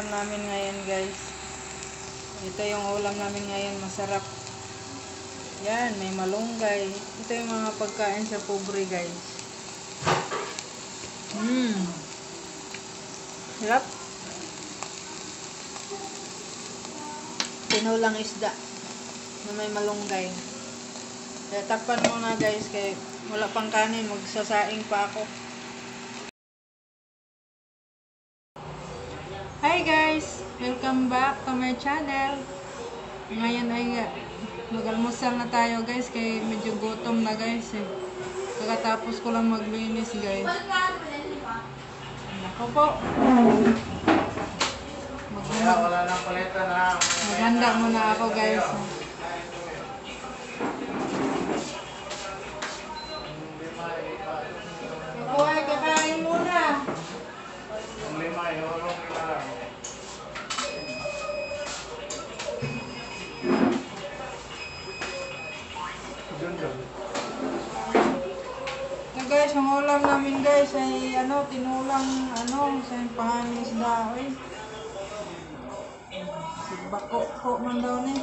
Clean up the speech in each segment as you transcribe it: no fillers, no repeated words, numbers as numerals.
namin ngayon, guys. Ito yung ulam namin ngayon, masarap. Yan, may malunggay. Ito yung mga pagkain sa pobre, guys. Sarap. Tinulang isda na may malunggay. Kaya takpan muna, guys, kaya wala pang kanin, magsasaing pa ako. Hi guys! Welcome back to my channel. Ngayon ay mag-almusal na tayo, guys, kaya medyo gutom na, guys. Kakatapos ko lang maglinis, guys. Nako po. Maghanda muna ako, guys. Ako ay kakain muna. Guys, ang ulam namin, guys, ay tinulang sa panganing isda, oy. Bako man daw ni.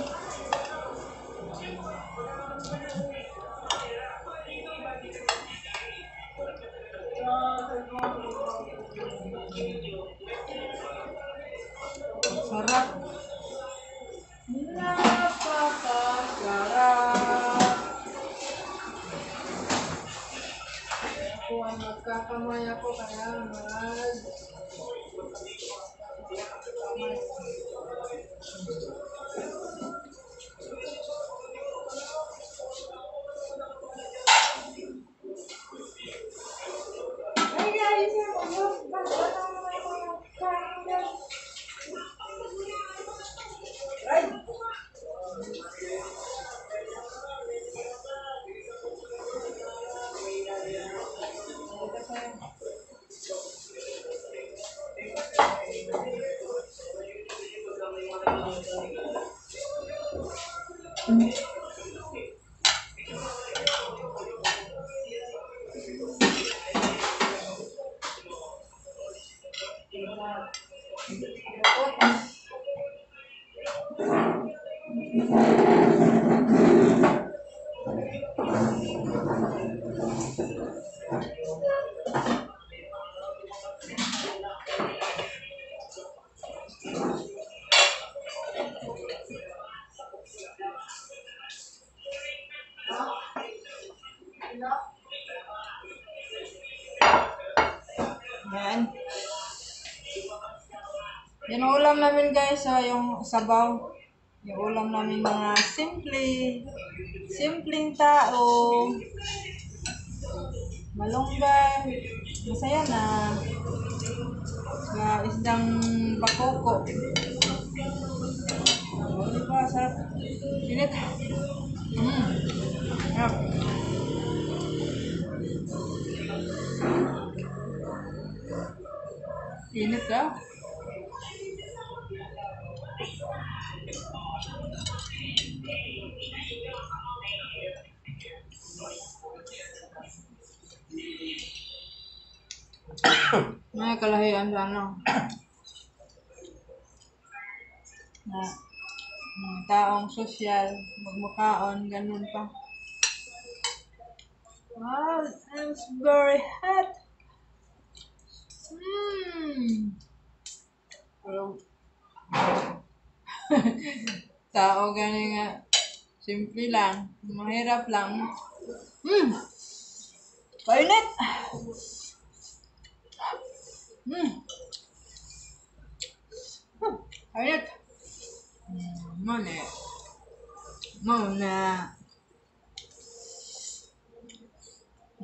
Sarap. Napakasarap. Ako ay magkakamay ako kaya yan. Yung ulam namin, guys, yung sabaw. Yung ulam namin mga simpleng tao. Malunggay. Masaya na. Sa isdang bakoko. Diba, sarap. Init. Sarap. Init ah. May kalahian sa na mga taong sosyal, magmukhaon, ganun pa. Wow, it's very hot. Tao gani nga, simple lang, mahirap lang. Painit! Painit!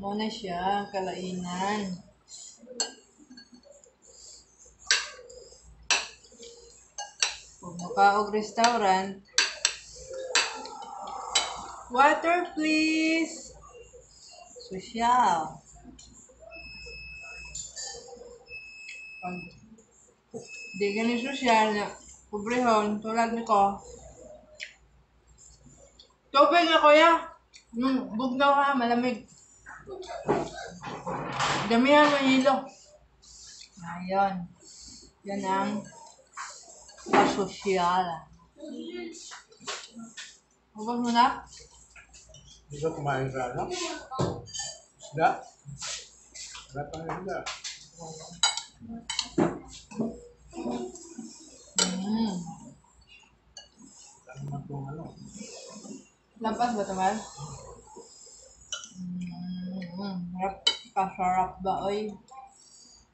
Muna siya, kalainan. Kung makaog restaurant, water please. Social. Pag di ganun social na pobrehon, tulad niko. Tubig na, kuya. Bugnaw ha, malamig. Damihan mo hilo. Ayun. Yan ang Pasosyal. Ubos mo na? Hindi ka kumain ka, ano? Isda? Wala pang isda. Saan naman kung ano? Lampas ba naman? Harap. Pasarap ba oy?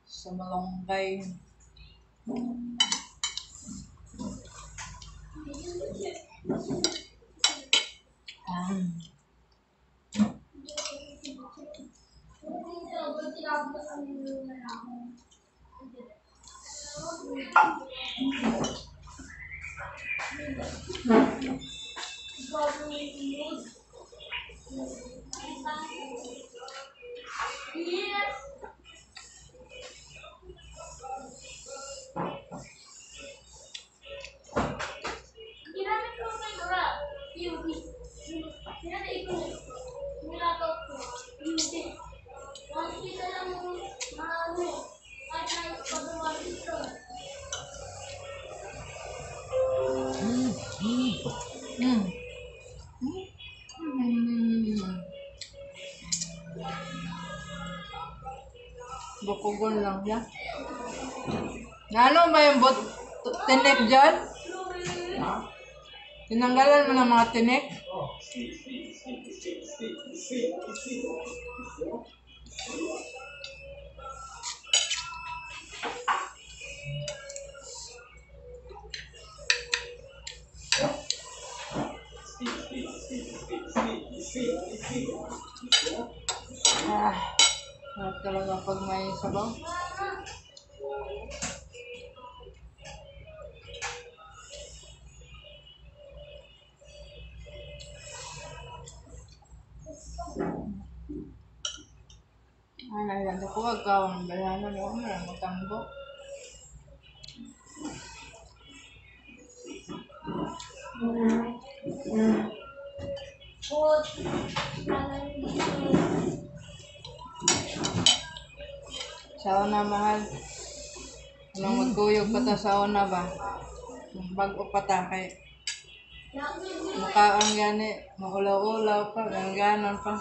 Sa malunggay. Bukugon lang siya. Ano ba yung tinik dyan? Tinanggalan mo ng mga tinik? Sarap talaga pag may sabaw. Nalala ko wag ka ang balano mo na matambo. Sauna mahal. Walang magkuyog pa ta sauna ba? Bago pa ta kay mukha ang gani, maulaw-ulaw pa, ganon pa.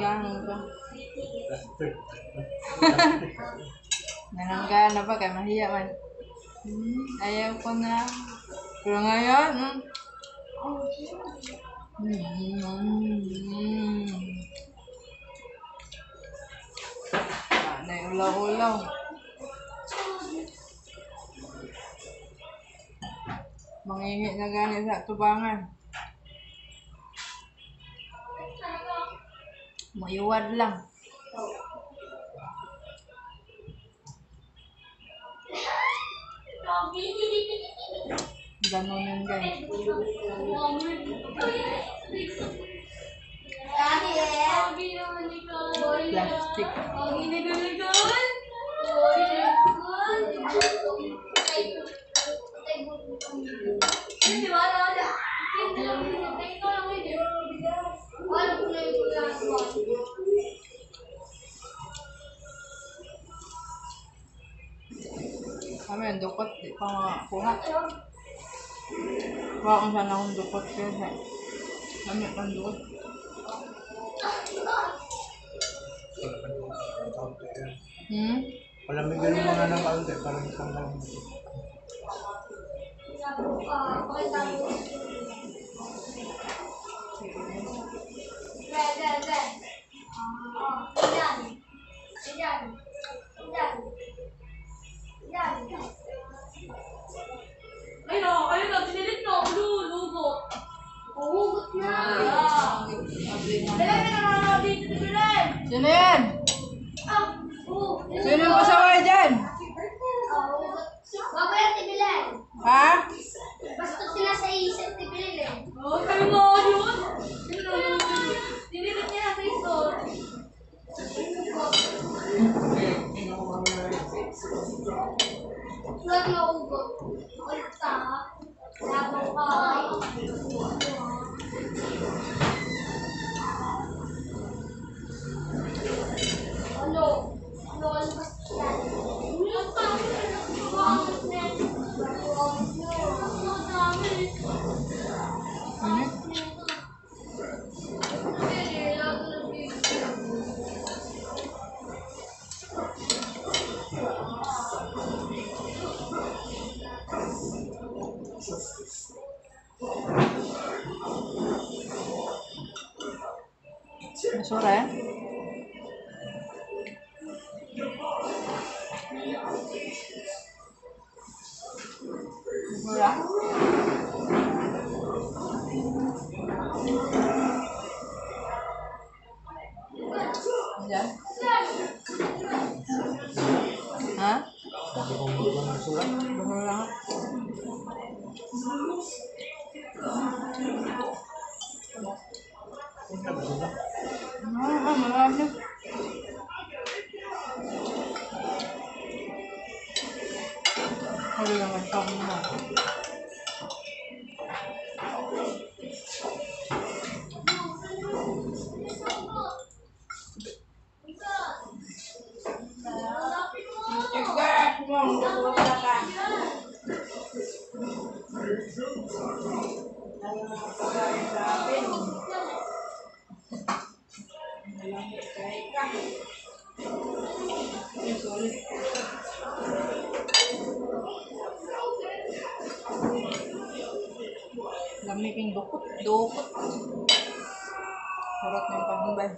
Ganon pa. Nananggana pa kay mahiya man. Ayaw ko na. Pero ngayon, ulaw-ulaw. Mangingi na gani sa tubangan. Maiwad lang. Ganon yun guys. Plastic. Kami ang dukot, di pa makakuha. Wala kung saan akong dukot kasi kami ang dukot. Palamigyan mo nga ng kaunti, parang isang lang. Ayun na, dinilit na, lugot. Hugot na. Bilen, nakakalaw dito, Bilen. Sino yan? Sino yung pasaway dyan? Bago yan, Bilen. Ha? Basta sila sa isip, Bilen. Oo, kami mo yun. Dinilit niya sa isip. Sulat na ugot. Ulta. Labang kaway. Ano? Ano ang basta yan? Basura ya. Basura. Yan. Ha? Sabi kong bulungan ng sulat. Basura. Punta ba sila? Marami. Halo naman sa mga. Lamiking dukot. Harap ng pangbay.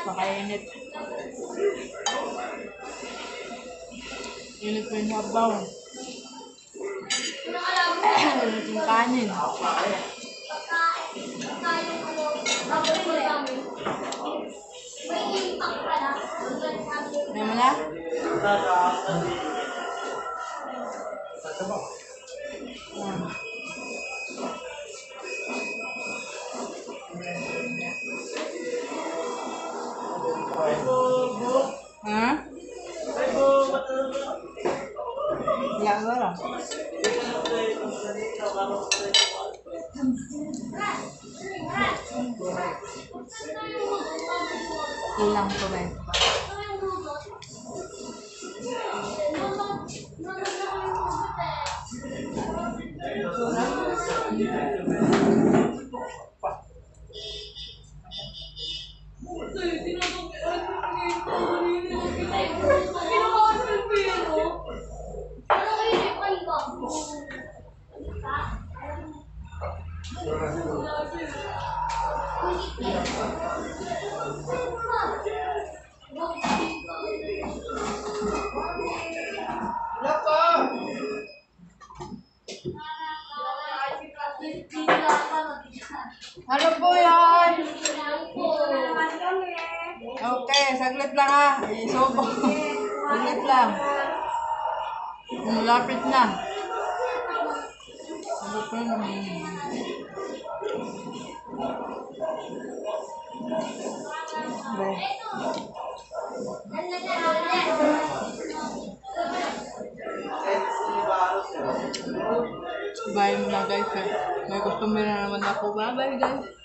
Pakainit. Init po yung habaw. Init yung kanin. Ano mo na? Sasa ba? Ha? Wala ba lang? Kulang ko ba? Ano po yan? Okay, saglit lang ha. Isubo. Saglit lang. Malapit na. Ano po naman? Bye mo na guys. May customer na naman ako. Bye bye guys.